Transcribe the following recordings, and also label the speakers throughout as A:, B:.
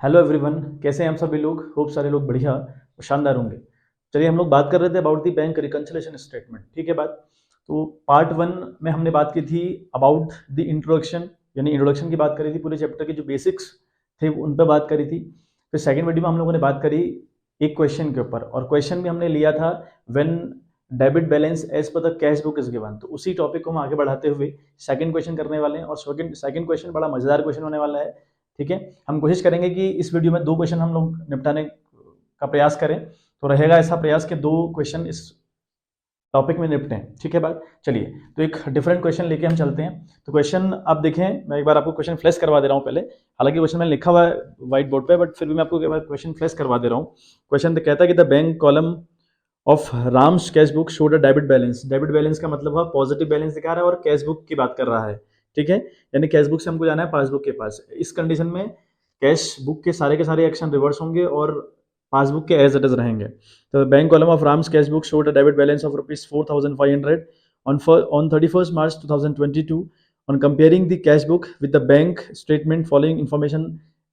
A: Hello everyone, कैसे हैं हम सभी लोग। होप सारे लोग बढ़िया और शानदार होंगे। चलिए, हम लोग बात कर रहे थे about the bank reconciliation statement. ठीक है बात। तो पार्ट वन में हमने बात की थी अबाउट द इंट्रोडक्शन, यानी इंट्रोडक्शन की बात करी थी, पूरे चैप्टर के जो बेसिक्स थे उन पर बात करी थी। फिर सेकंड वीडियो में हम लोगों ने बात करी एक क्वेश्चन के ऊपर, और क्वेश्चन भी हमने लिया था when debit balance as per the cash book is given. तो उसी टॉपिक को हम आगे बढ़ाते हुए सेकंड क्वेश्चन करने वाले हैं, और सेकंड क्वेश्चन बड़ा मजेदार क्वेश्चन होने वाला है। ठीक है, हम कोशिश करेंगे कि इस वीडियो में दो क्वेश्चन हम लोग निपटाने का प्रयास करें। तो रहेगा ऐसा प्रयास कि दो क्वेश्चन इस टॉपिक में निपटें। ठीक है बात। चलिए, तो एक डिफरेंट क्वेश्चन लेके हम चलते हैं। तो क्वेश्चन आप देखें, मैं एक बार आपको क्वेश्चन फ्लैश करवा दे रहा हूं पहले। हालांकि क्वेश्चन मैंने लिखा हुआ है व्हाइट बोर्ड पे, बट फिर भी मैं आपको एक बार क्वेश्चन फ्लैश करवा दे रहा हूँ। क्वेश्चन तो कहता है कि the bank column of Ram's cash book showed a debit balance. Debit balance का मतलब है पॉजिटिव बैलेंस दिखा रहा है और कैश बुक की बात कर रहा है। ठीक है, यानी कैश बुक से हमको जाना है पासबुक के पास। इस कंडीशन में कैश बुक के सारे एक्शन रिवर्स होंगे और पासबुक के एज इट इज रहेंगे। तो bank column of Ram's cash book showed a debit balance of ₹4,500 on 31st March 2022. On comparing the cash book with the bank statement, following information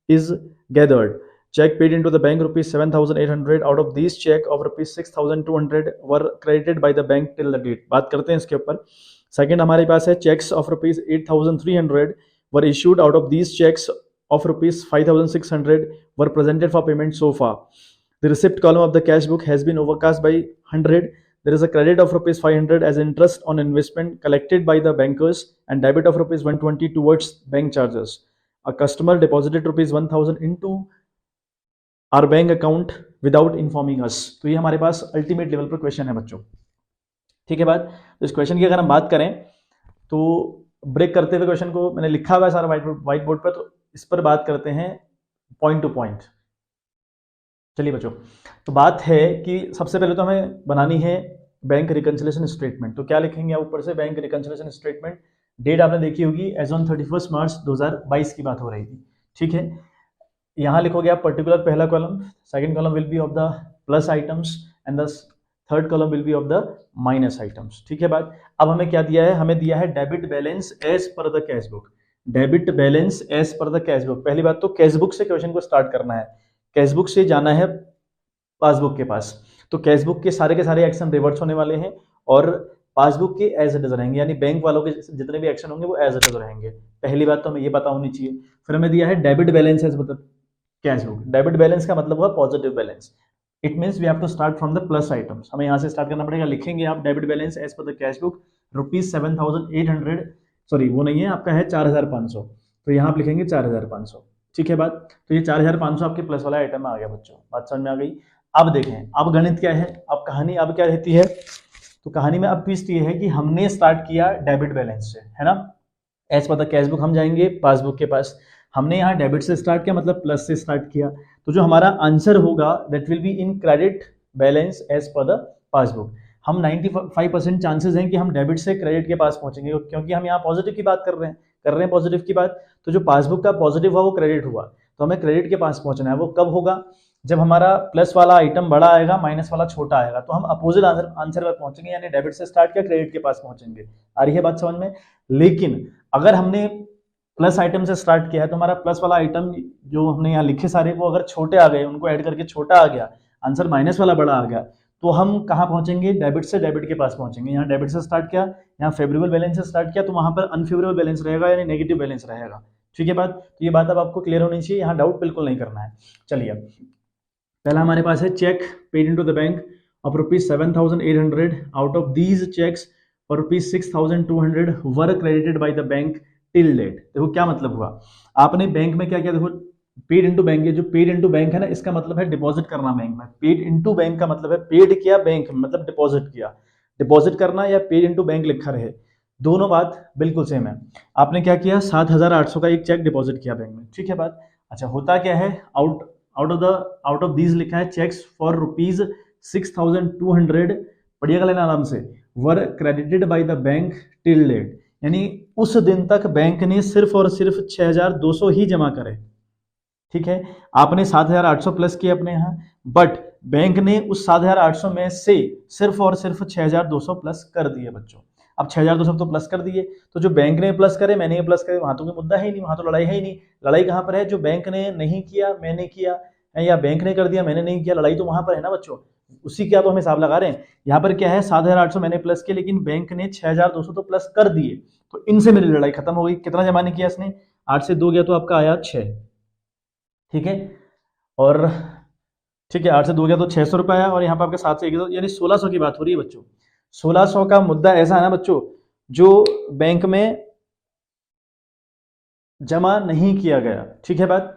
A: is gathered. Check paid into the bank ₹7,800. Out of these, check of ₹6,200 were credited by the bank till the date. बात करते हैं इसके ऊपर। Second हमारे पास है checks of ₹8,300 were issued. Out of these, checks of ₹5,600 were presented for payment so far. The receipt column of the cash book has been overcast by 100. There is a credit of ₹500 as interest on investment collected by the bankers and debit of ₹120 towards bank charges. A customer deposited ₹1,000 into our bank account without informing us. तो ये हमारे पास ultimate level पर question है बच्चों। ठीक है बात। तो इस क्वेश्चन की अगर हम बात करें तो ब्रेक करते हुए क्वेश्चन को मैंने लिखा हुआ है सारा व्हाइट बोर्ड पर, तो इस पर बात करते हैं पॉइंट टू पॉइंट। चलिए बच्चों, तो बात है कि सबसे पहले तो हमें बनानी है बैंक रिकंसिलिएशन स्टेटमेंट। तो क्या लिखेंगे आप ऊपर से, बैंक रिकंसिलिएशन स्टेटमेंट। डेट आपने देखी होगी, एज ऑन 31 मार्च 2022 की बात हो रही थी। ठीक है, यहाँ लिखोगे आप पर्टिकुलर पहला column, second column will be of the plus items and the third column will be of the minus items. ठीक है बात। अब हमें क्या दिया है, हमें दिया है debit balance as per the cash book. Debit balance as per the cash book. पहली बात तो कैश बुक से क्वेश्चन को स्टार्ट करना है, कैश बुक से जाना है पासबुक के पास। तो कैश बुक के सारे एक्शन रिवर्स होने वाले हैं और पासबुक के एज इट इज रहेंगे, यानी बैंक वालों के जितने भी एक्शन होंगे वो एज इट इज रहेंगे। पहली बात तो हमें ये पता होनी चाहिए। फिर हमें दिया है डेबिट बैलेंस एज मतलब कैश बुक। डेबिट बैलेंस का मतलब हुआ positive balance. It means we have to start from the plus items. हमें यहाँ से स्टार्ट करना पड़ेगा। लिखेंगे आप debit balance as per the cash book ₹7,800, sorry वो नहीं है, आपका है 4,500। तो यहाँ आप लिखेंगे 4,500। ठीक है बात। तो ये 4,500 आपके प्लस वाला आइटम में आ गया बच्चों। बात समझ में आ गई। अब देखें, अब गणित क्या है, अब कहानी अब क्या रहती है। तो कहानी में अब ट्विस्ट ये है कि हमने स्टार्ट किया डेबिट बैलेंस से, है ना। As per the cash book हम जाएंगे पासबुक के पास। हमने यहाँ डेबिट से स्टार्ट किया, मतलब प्लस से स्टार्ट किया। तो जो हमारा आंसर होगा that will be in credit balance as per the passbook. हम 95% चांसेस हैं कि हम डेबिट से क्रेडिट के पास पहुंचेंगे, क्योंकि हम यहाँ पॉजिटिव की बात कर रहे हैं पॉजिटिव की बात। तो जो पासबुक का पॉजिटिव हुआ वो क्रेडिट हुआ, तो हमें क्रेडिट के पास पहुंचना है। वो कब होगा, जब हमारा प्लस वाला आइटम बड़ा आएगा, माइनस वाला छोटा आएगा। तो हम अपोजिट आंसर पर पहुंचेंगे, यानी डेबिट से स्टार्ट किया क्रेडिट के पास पहुंचेंगे। आ रही है बात समझ में। लेकिन अगर हमने प्लस आइटम से स्टार्ट किया है तो हमारा प्लस वाला आइटम जो हमने यहाँ लिखे सारे, वो अगर छोटे आ गए, उनको ऐड करके छोटा आ गया, आंसर माइनस वाला बड़ा आ गया, तो हम कहाँ पहुंचेंगे, डेबिट से डेबिट के पास पहुंचेंगे। यहाँ डेबिट से स्टार्ट किया, यहाँ फेवरेबल बैलेंस से स्टार्ट किया, तो वहां पर अनफेवरेबल बैलेंस रहेगा, यानी नेगेटिव बैलेंस रहेगा। ठीक है बात। तो ये बात अब आपको क्लियर होनी चाहिए, यहाँ डाउट बिल्कुल नहीं करना है। चलिए, पहला हमारे पास है cheque paid into the bank of ₹7,800। Out of these cheques for ₹6,200 were credited by the bank till date. देखो क्या मतलब हुआ, आपने बैंक में क्या किया, देखो पेड इनटू बैंक, ये जो पेड इनटू बैंक है ना, इसका मतलब है डिपॉजिट करना बैंक में। पेड इनटू बैंक का मतलब है पेड किया बैंक में, मतलब डिपॉजिट किया। डिपॉजिट करना या पेड इनटू बैंक लिखा रहे, दोनों बात बिल्कुल सेम है। आपने क्या किया, 7,800 का एक चेक डिपॉजिट किया बैंक में। ठीक है बात। अच्छा, होता क्या है, आउट ऑफ दीज लिखा है चेक्स फॉर ₹6,200, पढ़िएगा लेना आराम से, were credited by the bank till date, यानी उस दिन तक बैंक ने सिर्फ और सिर्फ 6,200 ही जमा करे। ठीक है, आपने 7,800 प्लस किए अपने यहाँ, बट बैंक ने उस 7,800 में से सिर्फ और सिर्फ 6,200 प्लस कर दिए बच्चों। अब 6200 तो प्लस कर दिए, तो जो बैंक ने प्लस करे मैंने प्लस करे, वहां तो कोई मुद्दा है ही नहीं, वहां तो लड़ाई है ही नहीं। लड़ाई कहाँ पर है? जो बैंक ने नहीं किया मैंने किया है, या बैंक ने कर दिया मैंने नहीं किया, लड़ाई तो वहां पर है ना बच्चों। उसी का तो हम हिसाब लगा रहे हैं। यहाँ पर क्या है, 7800 मैंने प्लस किया, लेकिन बैंक ने 6200 तो प्लस कर दिए, तो इनसे मेरी लड़ाई खत्म हो गई। कितना जमा नहीं किया इसने? 8 से 2 गया तो आपका आया 6, ठीक है। और ठीक है, 8 से 2 गया तो 600 रुपये आया, और यहाँ पर आपके 7 से 1 गया तो यानी 1600 की बात हो रही है बच्चों। 1600 का मुद्दा ऐसा है ना बच्चों, जो बैंक में जमा नहीं किया गया, ठीक है बात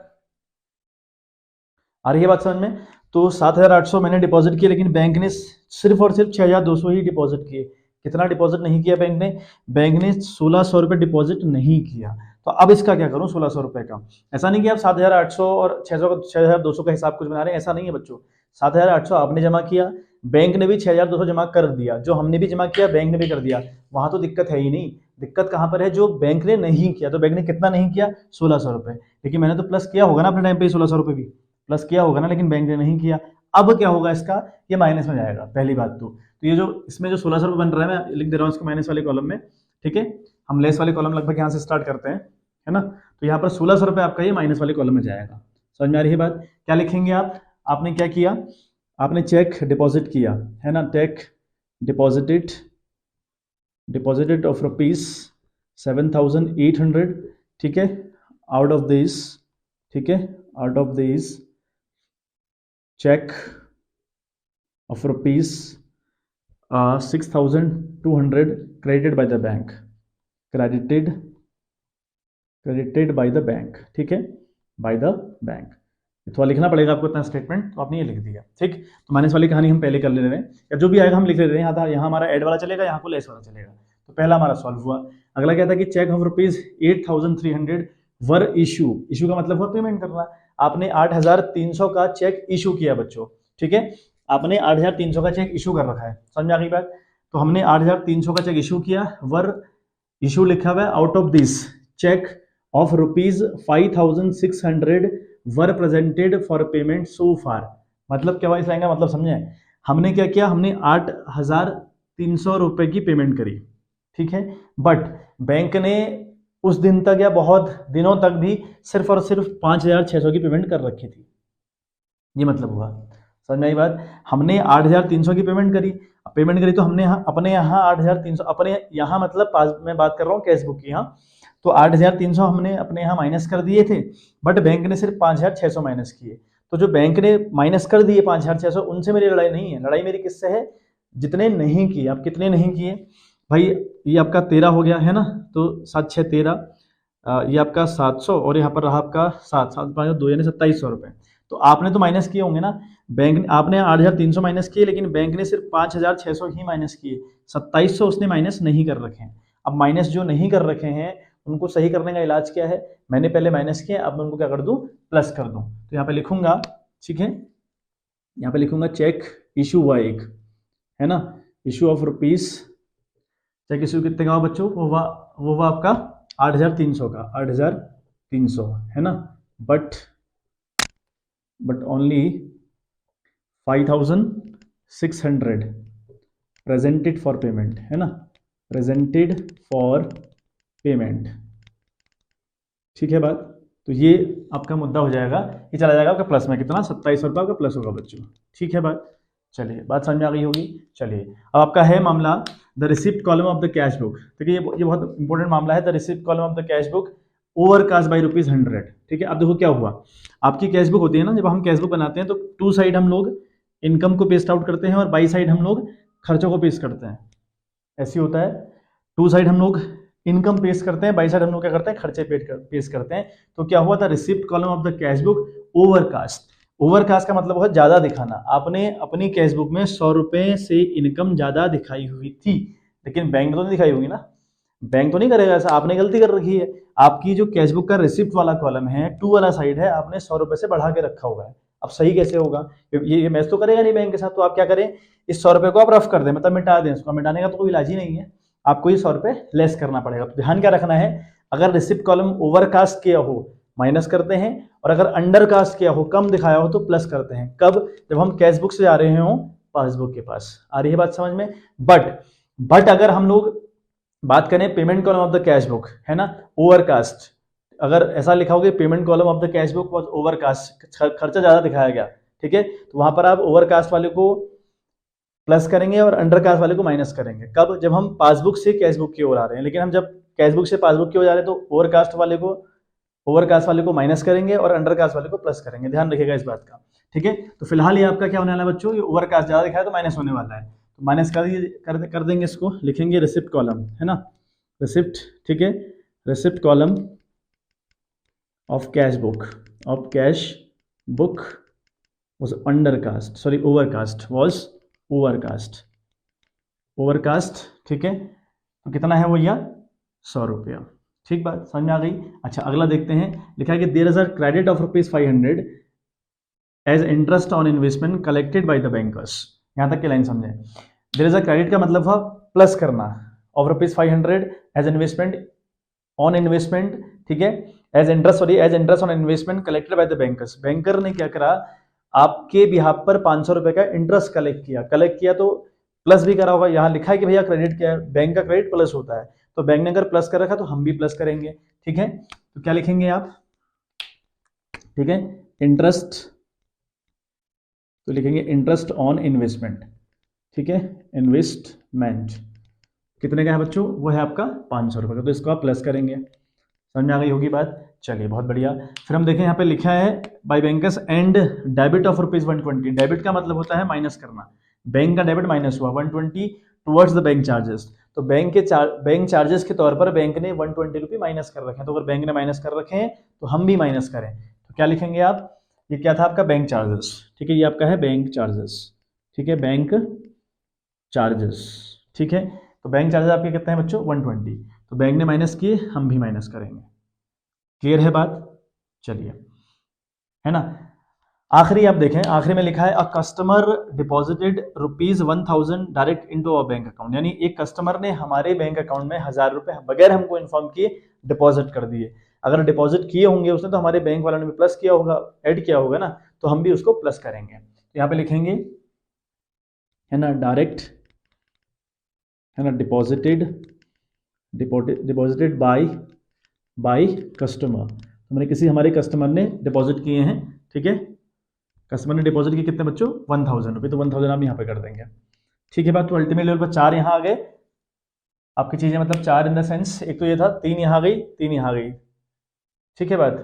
A: आ रही है बात समझ में? तो 7800 मैंने डिपॉजिट किया, लेकिन बैंक ने सिर्फ और सिर्फ 6200 ही डिपॉजिट किए। कितना डिपॉजिट नहीं किया बैंक ने? बैंक ने 1600 रुपये डिपॉजिट नहीं किया। तो अब इसका क्या करूं 1600 रुपये का? ऐसा नहीं कि आप 7800 और 6200 का हिसाब कुछ बना रहे हैं, ऐसा नहीं है बच्चों। 7800 आपने जमा किया, बैंक ने भी 6200 जमा कर दिया, जो हमने भी जमा किया बैंक ने भी कर दिया, वहां तो दिक्कत है ही नहीं। दिक्कत कहां पर है? जो बैंक ने नहीं किया। तो बैंक ने कितना नहीं किया? 1600 रुपये, लेकिन मैंने तो प्लस किया होगा ना अपने टाइम पे 1600 रुपये भी प्लस किया होगा ना, लेकिन बैंक ने नहीं किया। अब क्या होगा इसका? ये माइनस में जाएगा पहली बात तो ये जो इसमें जो 1600 रुपये बन रहा है मैं लिख दे रहा हूँ इसको माइनस वाले कॉलम में, ठीक है। हम लेस वाले कॉलम लगभग यहाँ से स्टार्ट करते हैं, है ना। तो यहाँ पर 1600 रुपये आपका ये माइनस वाले कॉलम में जाएगा। समझ में आ रही है बात? क्या लिखेंगे आप? आपने क्या किया? आपने चेक डिपॉजिट किया, है ना, चेक डिपॉजिटेड ऑफ रुपीज 7800, ठीक है। आउट ऑफ दिस, ठीक है, out of this check of rupees 6200 credited by the bank, credited by the bank, ठीक है, by the bank। थोड़ा लिखना पड़ेगा आपको इतना स्टेटमेंट, तो आपने ये लिख दिया, ठीक। तो माइनस वाली कहानी हम पहले कर ले रहे हैं, या जो भी आएगा हम लिख ले रहे हैं। यहाँ हमारा ऐड वाला चलेगा, यहाँ को लेस वाला चलेगा। तो पहला हमारा सॉल्व हुआ। अगला क्या था कि cheque of rupees 8300 were issue का मतलब हुआ पेमेंट करना। आपने 8300 का चेक इशू किया बच्चों, ठीक है। आपने 8300 का चेक इशू कर रखा है, समझ में आ गई बात? तो हमने 8300 का चेक इशू किया, वर इशू लिखा हुआ है। Out of this cheque of rupees 5600 were presented for payment so far. मतलब क्या हुआ इस लाइन का मतलब समझे? हमने क्या किया? हमने 8300 रुपए की पेमेंट करी, ठीक है। बट बैंक ने उस दिन तक या बहुत दिनों तक भी सिर्फ और सिर्फ 5600 की पेमेंट कर रखी थी। ये मतलब हुआ, समझ में आई बात? हमने 8300 की पेमेंट करी तो हमने अपने यहाँ 8300, अपने यहाँ मतलब मैं बात कर रहा हूँ कैश बुक की, यहाँ तो 8300 हमने अपने यहाँ माइनस कर दिए थे, बट बैंक ने सिर्फ 5600 माइनस किए। तो जो बैंक ने माइनस कर दिए 5600, उनसे मेरी लड़ाई नहीं है। लड़ाई मेरी किससे है? जितने नहीं किए। आप कितने नहीं किए भाई? ये आपका 13 हो गया है ना, तो 7 6 13, ये आपका 700, और यहाँ पर रहा आपका 7 7 5 2 यानी 2700 रुपये। तो आपने तो माइनस किए होंगे ना। बैंक आपने 8300 माइनस किए, लेकिन बैंक ने सिर्फ 5600 ही माइनस किए, 2700 उसने माइनस नहीं कर रखे हैं। अब माइनस जो नहीं कर रखे हैं उनको सही करने का इलाज क्या है? मैंने पहले माइनस किया, अब मैं उनको क्या कर दूं? प्लस कर दूं। तो यहाँ पे लिखूंगा, ठीक है, यहाँ पे लिखूंगा चेक इशू हुआ एक, है ना, issue of rupees, cheque issue कितने का हुआ बच्चों? वो हुआ आपका 8300 का, 8300, है ना। But only 5600 presented for payment, है ना, प्रेजेंटेड फॉर पेमेंट, ठीक है बात? तो ये आपका मुद्दा हो जाएगा, ये चला जाएगा आपका प्लस में। कितना? 2700 रुपये आपका प्लस होगा बच्चों, ठीक है बात? चलिए बात समझ में आ गई होगी। चलिए अब आपका है मामला the receipt column of the cash book, ठीक है। ये बहुत इंपॉर्टेंट मामला है, the receipt column of the cash book over cast by ₹100, ठीक है। अब देखो क्या हुआ, आपकी कैश बुक होती है ना, जब हम कैश बुक बनाते हैं तो टू साइड हम लोग इनकम को पेस्ट आउट करते हैं और बाई साइड हम लोग खर्चों को पेस्ट करते हैं। ऐसे होता है, टू साइड हम लोग इनकम पेस्ट करते हैं, बाई साइड हम लोग क्या करते हैं? खर्चे पेस्ट करते हैं। तो क्या हुआ था? Receipt column of the cash book overcast. Overcast का मतलब है ज्यादा दिखाना। आपने अपनी कैश बुक में 100 रुपए से इनकम ज्यादा दिखाई हुई थी, लेकिन बैंक तो नहीं दिखाई होगी ना, बैंक तो नहीं करेगा ऐसा, आपने गलती कर रखी है। आपकी जो कैश बुक का रिसिप्ट वाला कॉलम है, टू वाला साइड है, आपने 100 रुपए से बढ़ा के रखा हुआ है। अब सही कैसे होगा? ये मैच तो करेगा नहीं बैंक के साथ। तो आप क्या करें? इस 100 रुपए को आप रफ कर दें, मतलब मिटा दें इसको। मिटाने का तो कोई इलाज ही नहीं है, आपको ये 100 रुपए लेस करना पड़ेगा। तो ध्यान क्या रखना है, अगर रिसिप्ट कॉलम ओवरकास्ट किया हो माइनस करते हैं, और अगर अंडरकास्ट किया हो, कम दिखाया हो, तो प्लस करते हैं। कब? जब हम कैश बुक से जा रहे हो पासबुक के पास। आ रही है बात समझ में? बट अगर हम लोग बात करें payment column of the cash book, है ना, ओवरकास्ट, अगर ऐसा लिखा होगा payment column of the cash book was overcast, खर्चा ज्यादा दिखाया गया, ठीक है, तो वहां पर आप ओवरकास्ट वाले को प्लस करेंगे और अंडरकास्ट वाले को माइनस करेंगे। कब? जब हम पासबुक से कैश बुक की ओर आ रहे हैं। लेकिन हम जब कैश बुक से पासबुक की ओर जा रहे हैं तो ओवरकास्ट वाले को माइनस करेंगे और अंडरकास्ट वाले को प्लस करेंगे, ध्यान रखिएगा इस बात का, ठीक है। तो फिलहाल ये आपका क्या होने वाला है बच्चों, ये ओवरकास्ट ज्यादा दिखाया तो माइनस होने वाला है, तो माइनस कर देंगे, इसको लिखेंगे रिसिप्ट कॉलम, है ना, रिसिप्ट, ठीक है, receipt column of cash book was undercast, sorry overcast, was overcast, ठीक है, तो कितना है वो, या 100 रुपया, ठीक बात समझ में आ गई। अच्छा अगला देखते हैं, लिखा है कि there is a credit of ₹500 as interest on investment collected by the bankers. यहां तक की लाइन समझे, देयर इज अ क्रेडिट का मतलब था प्लस करना, ऑफ ₹500 एज इन्वेस्टमेंट, ठीक है, as interest on investment collected by the bankers. Banker ने क्या करा, आपके बिहाफ पर 500 रुपए का इंटरेस्ट कलेक्ट किया तो प्लस भी करा होगा। यहाँ लिखा है कि भैया क्रेडिट क्या है, बैंक का क्रेडिट प्लस होता है, तो बैंक ने अगर प्लस कर रखा तो हम भी प्लस करेंगे, ठीक है। तो क्या लिखेंगे आप, ठीक है, इंटरेस्ट, तो लिखेंगे इंटरेस्ट ऑन इन्वेस्टमेंट, ठीक है, इन्वेस्टमेंट कितने का है बच्चों, वो है आपका 500 रुपए का, तो इसको आप प्लस करेंगे, समझ में आ गई होगी बात। चलिए बहुत बढ़िया। फिर हम देखें यहाँ पे लिखा है by bankers and debit of ₹120। Debit का मतलब होता है माइनस करना, बैंक का डेबिट माइनस हुआ 120 टुवर्ड्स द बैंक चार्जेस, तो बैंक चार्जेस के तौर पर बैंक ने 120 रुपये माइनस कर रखे हैं, तो अगर बैंक ने माइनस कर रखे हैं तो हम भी माइनस करें, तो क्या लिखेंगे आप, ये क्या था आपका बैंक चार्जेस, ठीक है, ये आपका है बैंक चार्जेस, ठीक है, बैंक चार्जेस, ठीक है, तो बैंक चार्जेस आपके कितने हैं बच्चों 120, तो बैंक ने माइनस किए हम भी माइनस करेंगे, क्लियर है बात। चलिए, है ना, आखिरी आप देखें, आखिरी में लिखा है a customer deposited ₹1000 direct into our bank account, यानी एक कस्टमर ने हमारे बैंक अकाउंट में 1000 रुपए बगैर हमको इन्फॉर्म किए डिपॉजिट कर दिए। अगर डिपॉजिट किए होंगे उसने तो हमारे बैंक वालों ने भी प्लस किया होगा, ऐड किया होगा ना, तो हम भी उसको प्लस करेंगे। तो यहाँ पे लिखेंगे, है ना, डायरेक्ट, है ना, डिपॉजिटेड बाय कस्टमर, तो मैंने किसी हमारे कस्टमर ने डिपॉजिट किए हैं, ठीक है, कस्टमर ने डिपॉजिट किए कितने बच्चों 1000 रुपये, तो 1000 आप यहाँ पे कर देंगे, ठीक है बात। तो अल्टीमेट लेवल पर 4 यहाँ आ गए आपकी चीजें, मतलब 4 इन द सेंस, एक तो ये था 3 यहाँ गई 3 यहाँ गई, ठीक है बात,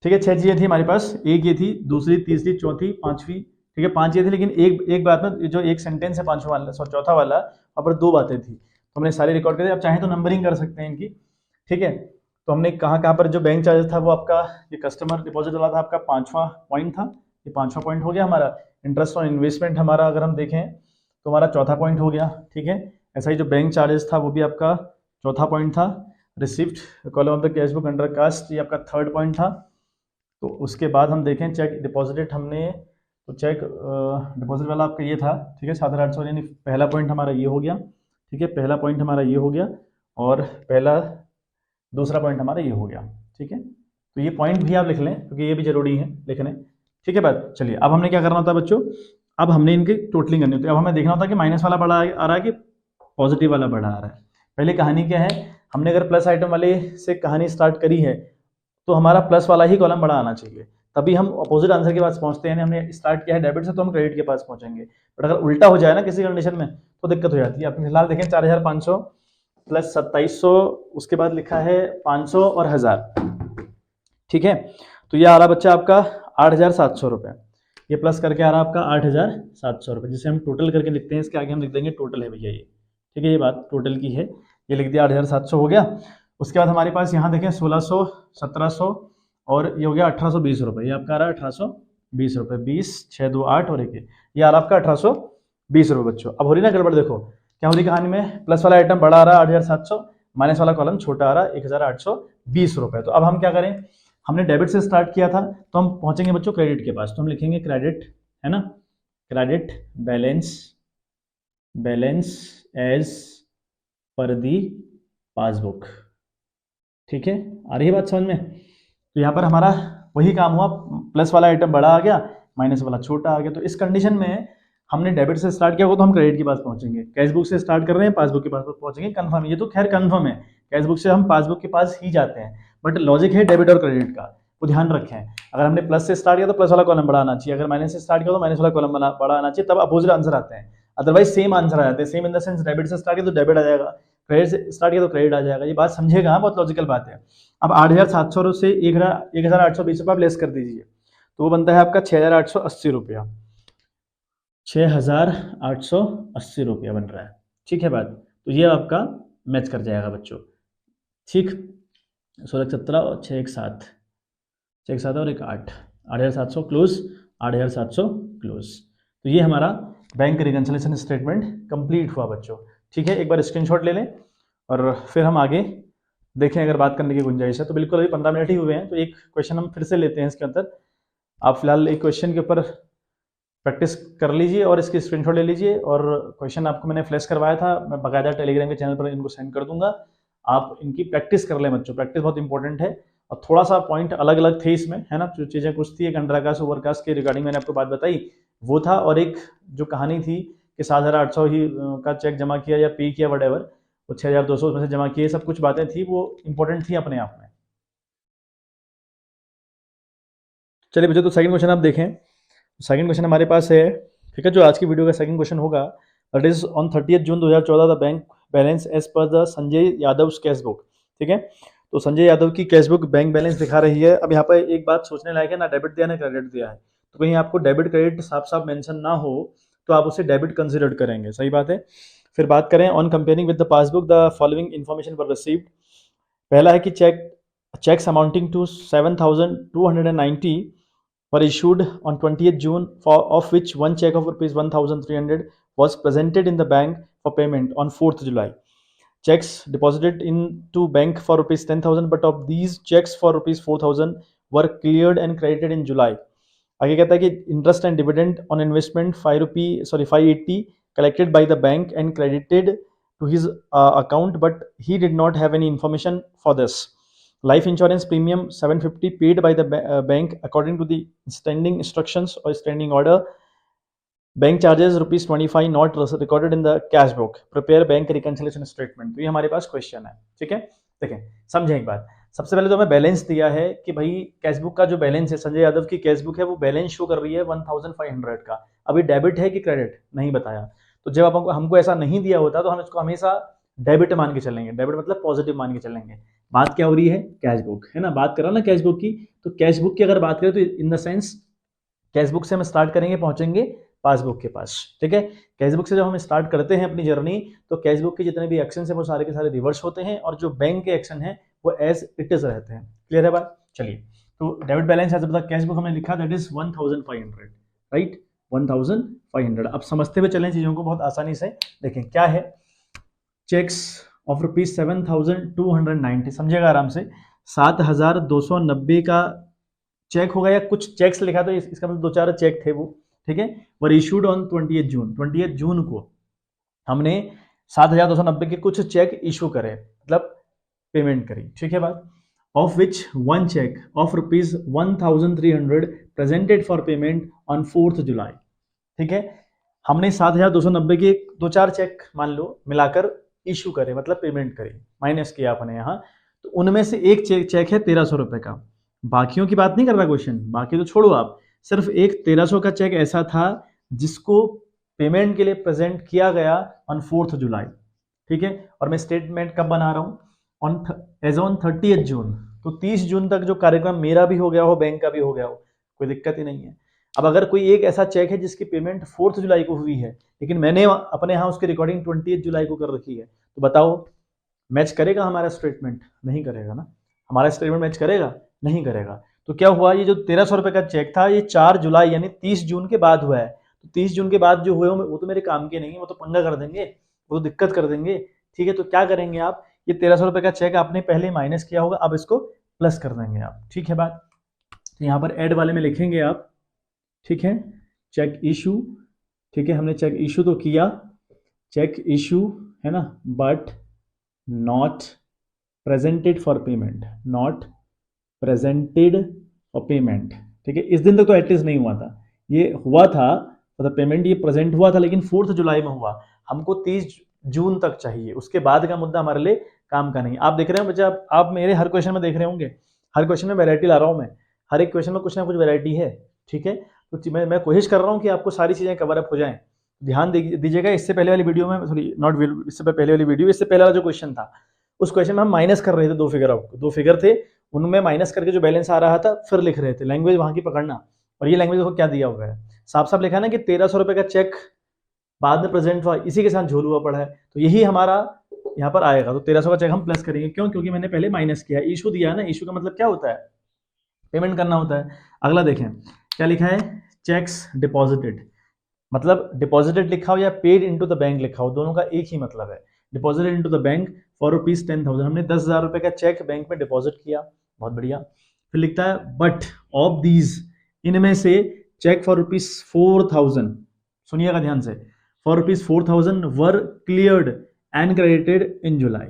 A: ठीक है। 6 चीजें थी हमारे पास, एक ये थी, दूसरी, तीसरी, चौथी, पांचवी, ठीक है, 5 ये थी, लेकिन एक बात में जो एक सेंटेंस है पांचवा वाला, चौथा वाला, वहाँ पर 2 बातें थी, तो हमने सारे रिकॉर्ड कर दिया। आप चाहें तो नंबरिंग कर सकते हैं इनकी, ठीक है। तो हमने कहाँ पर जो बैंक चार्जेस था वो आपका, ये कस्टमर डिपॉजिट वाला था आपका 5वां पॉइंट था, ये 5वां पॉइंट हो गया हमारा। इंटरेस्ट ऑन इन्वेस्टमेंट हमारा अगर हम देखें तो हमारा 4था पॉइंट हो गया, ठीक है। ऐसा ही जो बैंक चार्जेस था वो भी आपका 4था पॉइंट था। Receipt column of the cash book under cast, ये आपका 3rd पॉइंट था। तो उसके बाद हम देखें चेक डिपॉजिटेड, हमने तो चेक डिपॉजिट वाला आपका ये था, ठीक है, 7800, यानी पहला पॉइंट हमारा ये हो गया, ठीक है, पहला पॉइंट हमारा ये हो गया, और दूसरा पॉइंट हमारा ये हो गया, ठीक है। तो ये पॉइंट भी आप लिख लें क्योंकि ये भी जरूरी है लिखने, ठीक है बात। चलिए अब हमने क्या करना होता है बच्चों, अब हमने इनकी टोटलिंग करनी होती है। अब हमें देखना होता है कि माइनस वाला बड़ा आ रहा है कि पॉजिटिव वाला बड़ा आ रहा है। पहले कहानी क्या है, हमने अगर प्लस आइटम वाले से कहानी स्टार्ट करी है तो हमारा प्लस वाला ही कॉलम बड़ा आना चाहिए, तभी हम अपोजिट आंसर के पास पहुंचते हैं। हमने स्टार्ट किया है डेबिट से तो हम क्रेडिट के पास पहुंचेंगे, बट अगर उल्टा हो जाए ना किसी कंडीशन में तो दिक्कत हो जाती है। आप फिलहाल देखें 4500 प्लस 2700, उसके बाद लिखा है 500 और 1000, ठीक है। तो ये आ रहा बच्चा आपका 8700 रुपये, ये प्लस करके आ रहा आपका 8700 रुपये, जिसे हम टोटल करके लिखते हैं। इसके आगे हम लिख देंगे टोटल है भैया ये, ठीक है, ये बात टोटल की है, ये लिख दिया 8700 हो गया। उसके बाद हमारे पास यहाँ देखें 1600, 1700 और ये हो गया 1820 रुपये, ये आपका आ रहा है 1820 रुपये, 20, 6, 2, 8 और 1, ये आ रहा आपका 1820 रुपये बच्चों। अब हो रही ना गड़बड़, देखो क्या हो रही कहानी में, प्लस वाला आइटम बड़ा आ रहा है 8700, माइनस वाला कॉलम छोटा आ रहा है 1820 रुपये। तो अब हम क्या करें, हमने डेबिट से स्टार्ट किया था तो हम पहुंचेंगे बच्चों क्रेडिट के पास, तो हम लिखेंगे क्रेडिट, है ना, क्रेडिट बैलेंस एज पर दी पासबुक, ठीक है, आ रही है बात समझ में। तो यहाँ पर हमारा वही काम हुआ, प्लस वाला आइटम बड़ा आ गया, माइनस वाला छोटा आ गया। तो इस कंडीशन में हमने डेबिट से स्टार्ट किया होगा तो हम क्रेडिट के पास पहुंचेंगे, कैश बुक से स्टार्ट कर रहे हैं पासबुक के पास पहुंचेंगे, कंफर्म। ये तो खैर कंफर्म है, कैश बुक से हम पासबुक के पास ही जाते हैं, बट लॉजिक है डेबिट और क्रेडिट का, वो ध्यान रखें। अगर हमने प्लस से स्टार्ट किया तो प्लस वाला कॉलम बड़ा आना चाहिए, अगर माइनस से स्टार्ट किया तो माइनस वाला कॉलम बड़ा आना चाहिए, तब अपोजिट आंसर आते हैं। अदरवाइज सेम आंसर आ जाते हैं, same in the sense debit से स्टार्ट किया तो डेबिट आ जाएगा, क्रेडिट से स्टार्ट किया तो क्रेडिट आ जाएगा। ये बात समझेगा, बहुत लॉजिकल बात है। अब 8,700 से 1,820 रुपये आप लेस कर दीजिए, तो वो बनता है आपका 6,880 रुपया, 6,880 रुपया बन रहा है। ठीक है बात, तो ये आपका मैच कर जाएगा बच्चों। ठीक, 16,17 और 6 एक 7, 6 एक 7 और एक 8, 8,700 क्लोज, 8,700 क्लोज। तो ये हमारा बैंक रिकंसिलिएशन स्टेटमेंट कंप्लीट हुआ बच्चों। ठीक है, एक बार स्क्रीनशॉट ले लें और फिर हम आगे देखें अगर बात करने की गुंजाइश है तो। बिल्कुल अभी 15 मिनट ही हुए हैं, तो एक क्वेश्चन हम फिर से लेते हैं इसके अंदर। आप फिलहाल एक क्वेश्चन के ऊपर प्रैक्टिस कर लीजिए और इसकी स्क्रीनशॉट ले लीजिए, और क्वेश्चन आपको मैंने फ्लैश करवाया था, मैं बाकायदा टेलीग्राम के चैनल पर इनको सेंड कर दूंगा, आप इनकी प्रैक्टिस कर लें बच्चों, प्रैक्टिस बहुत इंपॉर्टेंट है। और थोड़ा सा पॉइंट अलग अलग थे इसमें, है ना, जो चीज़ें कुछ थी, एक अंडरकास्ट ओवरकास्ट के रिगार्डिंग मैंने आपको बात बताई वो था, और एक जो कहानी थी कि 7,800 ही का चेक जमा किया या पे किया वट एवर, वो 6,200 उसमें से जमा किए, सब कुछ बातें थी, वो इंपॉर्टेंट थी अपने आप में। चलिए बच्चों, तो सेकंड क्वेश्चन आप देखें। सेकंड क्वेश्चन हमारे पास है, ठीक है, जो आज की वीडियो का सेकंड क्वेश्चन होगा, that is on 30 June 2014 the bank balance as per the Sanjay Yadav cash book. ठीक है, तो संजय यादव की कैश बुक बैंक बैलेंस दिखा रही है। अब यहाँ पर एक बात सोचने लायक है, ना डेबिट दिया ना क्रेडिट दिया है, तो कहीं आपको डेबिट क्रेडिट साफ साफ मेंशन ना हो तो आप उसे डेबिट कंसिडर करेंगे, सही बात है। फिर बात करें on comparing with the passbook the following information were received. पहला है कि cheques amounting to 7,290 were issued on 20th June, of which one check of rupees 1,300 was presented in the bank for payment on 4th July. Checks deposited into bank for rupees 10,000, but of these checks for rupees 4,000 were cleared and credited in July. आगे कहता है कि interest and dividend on investment 580 collected by the bank and credited to his account, but he did not have any information for this. Life insurance premium 750 paid by the bank according to the standing instructions or standing order. Bank charges rupees 25 not recorded in the cash book, prepare bank reconciliation statement. तो ये हमारे पास question है। ठीक है, देखें समझें एक बात। सबसे पहले तो हमें बैलेंस दिया है कि भाई कैश बुक का जो बैलेंस है, संजय यादव की कैश बुक है, वो बैलेंस शो कर रही है 1,500 का। अभी डेबिट है कि क्रेडिट नहीं बताया, तो जब हमको ऐसा नहीं दिया होता तो हम इसको हमेशा डेबिट मान के चलेंगे, डेबिट मतलब पॉजिटिव मान के चलेंगे। बात क्या हो रही है, कैश बुक है ना, बात कर रहा ना कैश बुक की, तो कैश बुक की अगर बात करें तो in the sense cash book से हम स्टार्ट करेंगे, पहुंचेंगे पासबुक के पास। ठीक है, कैश बुक से जब हम स्टार्ट करते हैं अपनी जर्नी, तो कैश बुक के जितने भी एक्शन है वो सारे के सारे रिवर्स होते हैं, और जो बैंक के एक्शन है वो एज इट इज रहते हैं। क्लियर है बात। चलिए, तो debit balance as per cash book हमने लिखा, दैट इज 1,500, राइट, 1,500। अब समझते हुए चलें चीजों को बहुत आसानी से। देखें क्या है, चेक्स ऑफ रुपीज 7,290, समझेगा आराम से, 7,290 का चेक होगा, या कुछ चेक्स लिखा तो इसका मतलब 2-4 चेक थे वो। ठीक है, वर इशूड ऑन 20 जून, 20 जून को हमने 7,290 के कुछ चेक इशू करे, मतलब पेमेंट करी। ठीक है बात, of which one cheque of rupees 1,300 presented for payment on 4th July. ठीक है, हमने 7,290 के 2-4 चेक मान लो मिलाकर इशू करे, मतलब पेमेंट करी, माइनस किया अपने यहाँ, तो उनमें से एक चेक है 1,300 रुपए का। बाकियों की बात नहीं कर रहा क्वेश्चन, बाकी तो छोड़ो आप, सिर्फ एक 1,300 का चेक ऐसा था जिसको पेमेंट के लिए प्रेजेंट किया गया ऑन 4th जुलाई। ठीक है, और मैं स्टेटमेंट कब बना रहा हूँ, एज ऑन 30 जून, तो 30 जून तक जो कार्यक्रम मेरा भी हो गया हो, बैंक का भी हो गया हो, कोई दिक्कत ही नहीं है। अब अगर कोई एक ऐसा चेक है जिसकी पेमेंट 4th जुलाई को हुई है, लेकिन मैंने अपने यहाँ उसकी रिकॉर्डिंग 20 जुलाई को कर रखी है, तो बताओ मैच करेगा हमारा स्टेटमेंट? नहीं करेगा ना, हमारा स्टेटमेंट मैच करेगा? नहीं करेगा। तो क्या हुआ, ये जो 1,300 रुपए का चेक था, ये 4 जुलाई यानी 30 जून के बाद हुआ है। तो 30 जून के बाद जो हुए वो तो मेरे काम के नहीं है, वो तो पंगा कर देंगे, वो तो दिक्कत कर देंगे। ठीक है, तो क्या करेंगे आप, ये 1,300 रुपए का चेक आपने पहले माइनस किया होगा, अब इसको प्लस कर देंगे आप। ठीक है बात, तो यहाँ पर एड वाले में लिखेंगे आप। ठीक है, चेक इशू, ठीक है, हमने चेक इशू तो किया, चेक इशू है ना, but not presented for payment, not presented for payment. ठीक है, इस दिन तक तो एटलीस्ट नहीं हुआ था, ये हुआ था मतलब पेमेंट ये प्रेजेंट हुआ था लेकिन 4 जुलाई में हुआ, हमको 30 जून तक चाहिए, उसके बाद का मुद्दा हमारे लिए काम का नहीं। आप देख रहे हो बच्चा, आप मेरे हर क्वेश्चन में देख रहे होंगे, हर क्वेश्चन में वैरायटी ला रहा हूँ मैं, हर एक क्वेश्चन में कुछ ना कुछ वैरायटी है, ठीक है। तो मैं कोशिश कर रहा हूँ कि आपको सारी चीज़ें कवर अप हो जाएं। ध्यान दीजिएगा, इससे पहले वाली वीडियो में, सॉरी नॉट, इससे पहले वाली वीडियो, इससे पहले वाला जो क्वेश्चन था, उस क्वेश्चन में हम माइनस कर रहे थे 2 फिगर, आउट 2 फिगर थे, उनमें माइनस करके जो बैलेंस आ रहा था फिर लिख रहे थे, लैंग्वेज वहां की पकड़ना। और ये लैंग्वेज को क्या दिया हुआ है, साफ साफ लिखा है ना कि 1300 रुपए का चेक बाद में प्रेजेंट हुआ, इसी के साथ झोल हुआ पड़ा है, तो यही हमारा यहाँ पर आएगा। तो 1300 का चेक हम प्लस करेंगे, क्यों? क्योंकि मैंने पहले माइनस किया, इशू दिया है ना, इशू का मतलब क्या होता है, पेमेंट करना होता है। अगला देखें क्या लिखा है, चेक्स डिपॉजिटेड, मतलब डिपॉजिटेड लिखा हो या पेड इनटू द बैंक लिखा हो, दोनों का एक ही मतलब है। Deposited into the bank for ₹10,000, हमने 10,000 रुपए का चेक बैंक में डिपॉजिट किया, बहुत बढ़िया। फिर लिखता है बट ऑफ दीज, इनमें से चेक फॉर ₹4,000, सुनिएगा ध्यान से, for ₹4,000 were cleared and credited in July.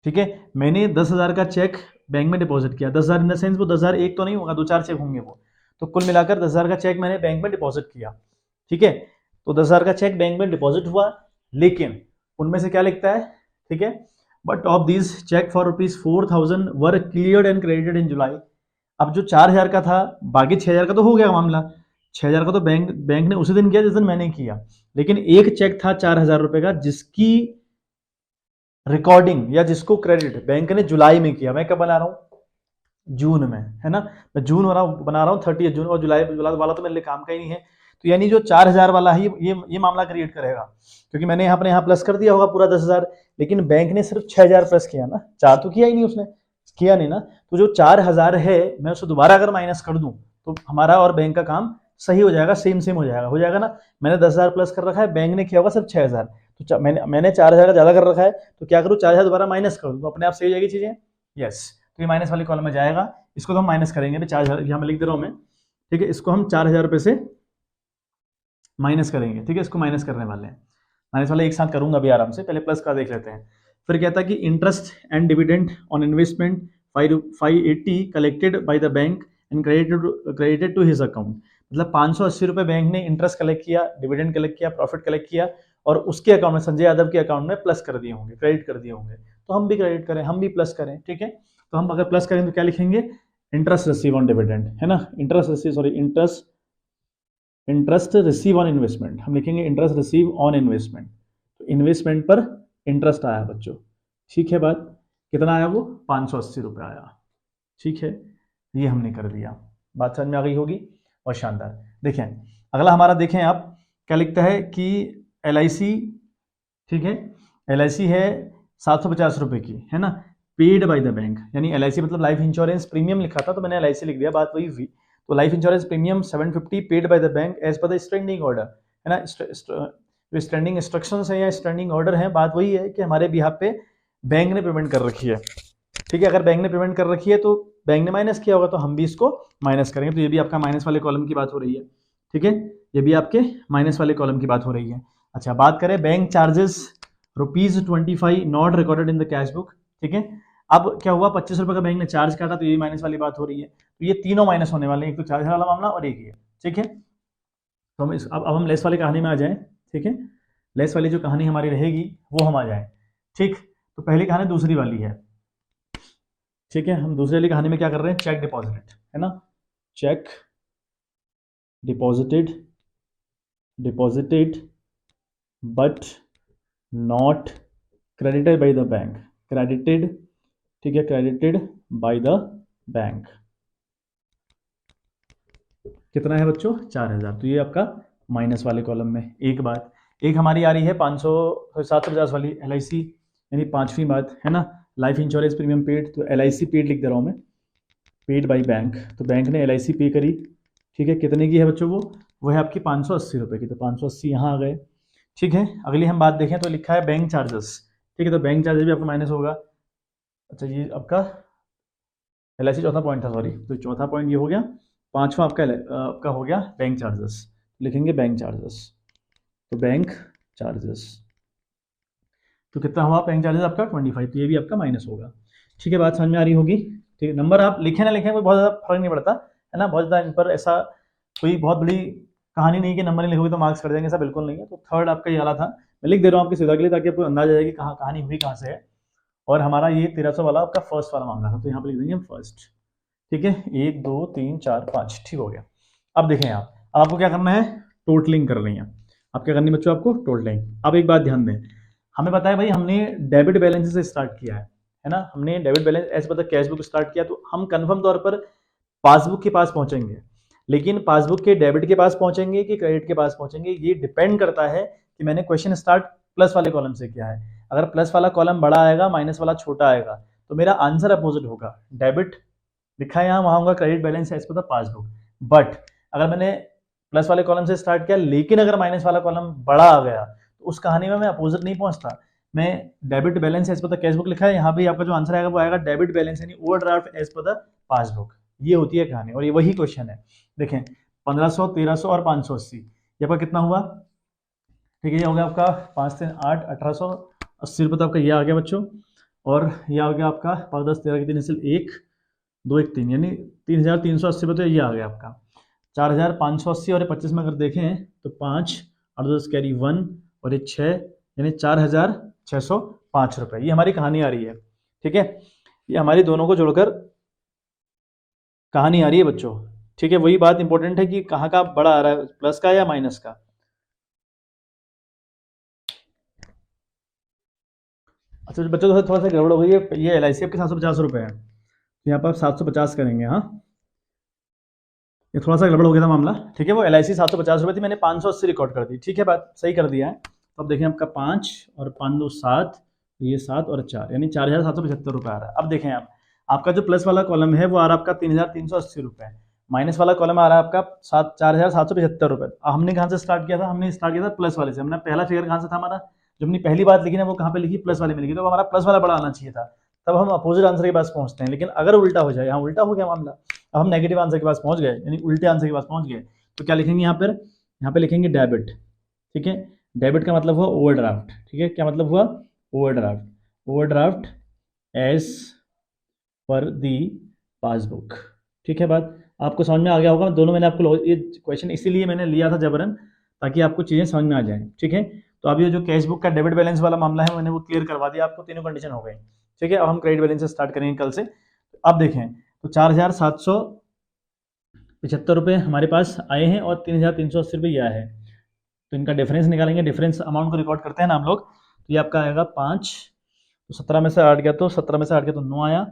A: ठीक है, मैंने 10,000 का चेक बैंक में डिपॉजिट किया, 10,000 इन द सेंस वो 10,000 एक तो नहीं होगा, 2-4 चेक होंगे वो, तो कुल मिलाकर 10,000 का चेक मैंने बैंक में डिपॉजिट किया, ठीक है। तो 10,000 का चेक बैंक में डिपॉजिट हुआ, लेकिन उनमें से क्या लिखता है, ठीक है, but of this cheque for ₹4,000 were cleared and credited in July. अब जो 4,000 का था, बाकी 6,000 का तो हो गया मामला, 6,000 का तो बैंक ने उसी दिन किया जिस दिन मैंने किया, लेकिन एक चेक था 4,000 रुपए का जिसकी रिकॉर्डिंग या जिसको क्रेडिट बैंक ने जुलाई में किया, मैं कब बना रहा हूं, जून में, है ना, मैं जून बना रहा हूँ 30 जून, और जुलाई वाला तो मेरे लिए काम का ही नहीं है। तो यानी जो 4,000 वाला है ये मामला क्रिएट करेगा, क्योंकि मैंने अपने यहाँ प्लस कर दिया होगा पूरा 10,000, लेकिन बैंक ने सिर्फ 6,000 प्लस किया ना, 4 तो किया ही नहीं उसने, किया नहीं ना। तो जो 4,000 है मैं उसे दोबारा अगर माइनस कर दूं तो हमारा और बैंक का काम सही हो जाएगा, सेम हो जाएगा ना। मैंने 10,000 प्लस कर रखा है, बैंक ने किया होगा सिर्फ 6,000, तो मैंने 4,000 का ज्यादा कर रखा है, तो क्या करूँ, 4,000 दोबारा माइनस कर दूं तो अपने आप सही हो जाएगी चीजें। यस, तो ये माइनस वाले कॉलम में जाएगा, इसको तो हम माइनस करेंगे, 4,000 यहाँ में लिख दे रहा हूँ मैं, ठीक है, इसको हम 4,000 रुपए से माइनस करेंगे, ठीक है, इसको माइनस करने वाले हैं, माइनस वाले एक साथ करूंगा अभी आराम से, पहले प्लस का देख लेते हैं। फिर कहता है कि interest and dividend on investment 580 collected by the bank and credited to his account, मतलब 580 रुपए बैंक ने इंटरेस्ट कलेक्ट किया, डिविडेंड कलेक्ट किया, प्रॉफिट कलेक्ट किया, और उसके अकाउंट में, संजय यादव के अकाउंट में प्लस कर दिए होंगे, क्रेडिट कर दिए होंगे, तो हम भी क्रेडिट करें, हम भी प्लस करें, ठीक है। तो हम अगर प्लस करें तो क्या लिखेंगे, इंटरेस्ट रिसीव ऑन डिविडेंड, है ना, इंटरेस्ट रिसीव ऑन इन्वेस्टमेंट, हम लिखेंगे इंटरेस्ट रिसीव ऑन इन्वेस्टमेंट, तो इन्वेस्टमेंट पर इंटरेस्ट आया बच्चों, ठीक है। बात कितना आया, वो 580 रुपये आया, ठीक है, ये हमने कर दिया, बात समझ में आ गई होगी, और शानदार। देखें अगला हमारा, देखें आप क्या लिखता है कि LIC, ठीक है, LIC है 750 रुपये की, है ना, पेड बाय द बैंक, यानी LIC मतलब लाइफ इंश्योरेंस प्रीमियम लिखा था तो मैंने LIC लिख दिया, बात वही हुई। तो life insurance premium 750 paid by the bank as per the standing order, है ना, जो स्टैंडिंग इंस्ट्रक्शंस है या स्टैंडिंग ऑर्डर है, बात वही है कि हमारे बिहाफ पे बैंक ने पेमेंट कर रखी है, ठीक है। अगर बैंक ने पेमेंट कर रखी है तो बैंक ने माइनस किया होगा, तो हम भी इसको माइनस करेंगे, तो ये भी आपका माइनस वाले कॉलम की बात हो रही है, ठीक है, ये भी आपके माइनस वाले कॉलम की बात हो रही है। अच्छा, बात करें bank charges ₹25 not recorded in the cash book, ठीक है। अब क्या हुआ, 25 रुपए का बैंक ने चार्ज काटा, तो ये माइनस वाली बात हो रही है, तो ये तीनों माइनस होने वाले हैं, एक तो चार्ज वाला मामला और एक ये, ठीक है। तो हम अब हम लेस वाली कहानी में आ जाएं, ठीक है, लेस वाली जो कहानी हमारी रहेगी वो हम आ जाएं, ठीक। तो पहली कहानी दूसरी वाली है, ठीक है, हम दूसरी वाली कहानी में क्या कर रहे हैं, चेक डिपॉजिटेड, है ना, check deposited but not credited by the bank, credited, ठीक है, क्रेडिटेड बाय द बैंक, कितना है बच्चों, 4,000, तो ये आपका माइनस वाले कॉलम में एक बात। एक हमारी आ रही है 750 वाली LIC, यानी पांचवी बात, है ना, लाइफ इंश्योरेंस प्रीमियम पेड, तो LIC पेड लिख दे रहा हूँ मैं, पेड बाय बैंक, तो बैंक ने LIC पे करी, ठीक है, कितने की है बच्चों, वो है आपकी 580 रुपये की, तो 580 यहाँ आ गए, ठीक है। अगली हम बात देखें तो लिखा है बैंक चार्जेस, ठीक है, तो बैंक चार्जेस भी आपका माइनस होगा। अच्छा, ये आपका LIC चौथा पॉइंट था, सॉरी, तो चौथा पॉइंट ये हो गया, पांचवा आपका हो गया बैंक चार्जेस, लिखेंगे बैंक चार्जेस, तो बैंक चार्जेस, तो कितना हुआ बैंक चार्जेस आपका 25, तो ये भी आपका माइनस होगा, ठीक है, बात समझ में आ रही होगी, ठीक है। नंबर आप लिखे ना लिखें कोई बहुत ज़्यादा फर्क नहीं पड़ता, है ना, बहुत ज़्यादा इन पर ऐसा कोई बहुत बड़ी कहानी नहीं कि नंबर नहीं लिखोगे तो मार्क्स कट जाएंगे, ऐसा बिल्कुल नहीं है। तो थर्ड आपका ये वाला था, मैं लिख दे रहा हूँ आपकी सुविधा के लिए ताकि आपको अंदाजा आ जाए कि कहाँ कहानी हुई कहाँ से है। और हमारा ये 1300 वाला आपका फर्स्ट वाला मामला था, तो यहाँ पे लिख देंगे हम फर्स्ट। ठीक है, 1 2 3 4 5, ठीक हो गया। अब देखें आप, आपको क्या करना है, टोटलिंग कर रही है। आप क्या करनी है बच्चों, आपको टोटलिंग। अब एक बात ध्यान दें, हमें पता है भाई हमने डेबिट बैलेंस से स्टार्ट किया है ना, हमने डेबिट बैलेंस ऐसे पता कैश बुक स्टार्ट किया, तो हम कंफर्म तौर पर पासबुक के पास पहुंचेंगे। लेकिन पासबुक के डेबिट के पास पहुंचेंगे कि क्रेडिट के पास पहुंचेंगे, ये डिपेंड करता है कि मैंने क्वेश्चन स्टार्ट प्लस वाले कॉलम से किया है। अगर प्लस वाला कॉलम बड़ा आएगा, माइनस वाला छोटा आएगा, तो मेरा आंसर अपोजिट होगा। डेबिट लिखा है यहाँ, वहां होगा credit balance as per the passbook. But अगर मैंने प्लस वाले कॉलम से स्टार्ट किया, लेकिन अगर माइनस वाला कॉलम बड़ा आ गया, तो उस कहानी में मैं अपोजिट नहीं पहुंचता। मैं debit balance as per the cash book लिखा है, यहाँ भी आपका जो आंसर आएगा वो आएगा डेबिट बैलेंस यानी overdraft as per the passbook. ये होती है कहानी, और ये वही क्वेश्चन है। देखें 1500, 1300 और 580, ये आपका कितना हुआ, ठीक है, ये हो गया आपका 5 3 8 1880 रुपये, तो आपका ये आ गया बच्चों। और ये आ गया आपका 5 10 13 की 3 1 2 1 3, यानी 3380 रुपये, तो ये आ गया आपका 4580। और 25 में अगर देखें तो 5 और 10 कैरी 1 और ये 6, यानी 4605 रुपये, ये हमारी कहानी आ रही है। ठीक है, ये हमारी दोनों को जोड़कर कहानी आ रही है बच्चों। ठीक है, वही बात इंपॉर्टेंट है कि कहाँ का बड़ा आ रहा है, प्लस का या माइनस का। अच्छा बच्चों, तो थोड़ा सा गड़बड़ हो गई है, ये LIC आपके 750 रुपये है, तो यहाँ पर आप 750 करेंगे। हाँ, ये थोड़ा सा गड़बड़ हो गया था मामला। ठीक है, वो LIC 750 रुपये थी, मैंने 580 रिकॉर्ड कर दी। ठीक है, बात सही कर दिया है। तो अब देखें आपका 5 और 5 2 7, ये 7 और 4, यानी 4775 रुपये आ रहा है। अब देखें आप, आपका जो प्लस वाला कॉलम है वो आ रहा है आपका 3380 रुपये, माइनस वाला कॉलम आ रहा है आपका 4775 रुपये। हमने कहाँ से स्टार्ट किया था, हमने स्टार्ट किया था प्लस वाले से। हमने पहला फिगर कहाँ से था हमारा, जो अपनी पहली बात लिखी ना वो कहाँ पे लिखी, प्लस वाले में लिखी, तो हमारा प्लस वाला बड़ा आना चाहिए था, तब हम अपोजिट आंसर के पास पहुंचते हैं। लेकिन अगर उल्टा हो जाए, यहाँ उल्टा हो गया मामला, अब हम नेगेटिव आंसर के पास पहुंच गए, यानी उल्टे आंसर के पास पहुंच गए, तो क्या लिखेंगे यहाँ पे लिखेंगे डेबिट। ठीक है, डेबिट का मतलब हुआ ओवरड्राफ्ट। ठीक है, क्या मतलब हुआ, ओवरड्राफ्ट, ओवरड्राफ्ट एज पर दी पासबुक। ठीक है, बात आपको समझ में आ गया होगा। दोनों मैंने आपको ये क्वेश्चन इसीलिए मैंने लिया था जबरन, ताकि आपको चीज़ें समझ में आ जाएं। ठीक है, तो अब ये जो कैश बुक का डेबिट बैलेंस वाला मामला है मैंने वो क्लियर करवा दिया आपको, तीनों कंडीशन हो गई। ठीक है, अब हम क्रेडिट बैलेंस से स्टार्ट करेंगे कल से। अब देखें तो 4775 रुपये हमारे पास आए हैं और 3380 रुपये ये आए हैं, तो इनका डिफरेंस निकालेंगे। डिफरेंस अमाउंट को रिकॉर्ड करते हैं ना हम लोग, तो ये आपका आएगा 5, तो 17 में से 8 गया तो 17 में से 8 गया तो 9 आया,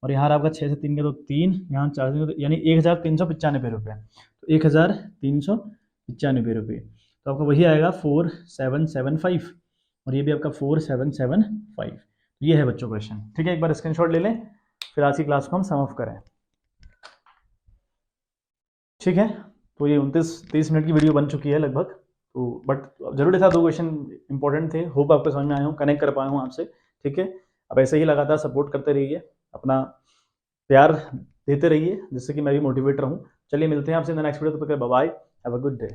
A: और यहाँ आपका 6 से 3 गया तो 3, यहाँ 4 से, तो यानी 1395 रुपये, तो 1395 रुपये, तो आपका वही आएगा 4775, और ये भी आपका 4775। ये है बच्चों क्वेश्चन। ठीक है, एक बार स्क्रीनशॉट ले लें, फिर आज की क्लास को हम सम ऑफ करें। ठीक है, तो ये 29-30 मिनट की वीडियो बन चुकी है लगभग, तो बट जरूर था, 2 क्वेश्चन इंपॉर्टेंट थे, होप आपको समझ में आया हूँ, कनेक्ट कर पाया हूँ आपसे। ठीक है, अब ऐसे ही लगातार सपोर्ट करते रहिए, अपना प्यार देते रहिए, जिससे कि मैं भी मोटिवेट रहूँ। चलिए मिलते हैं आपसे नेक्स्ट वीडियो, तो bye, have a good day.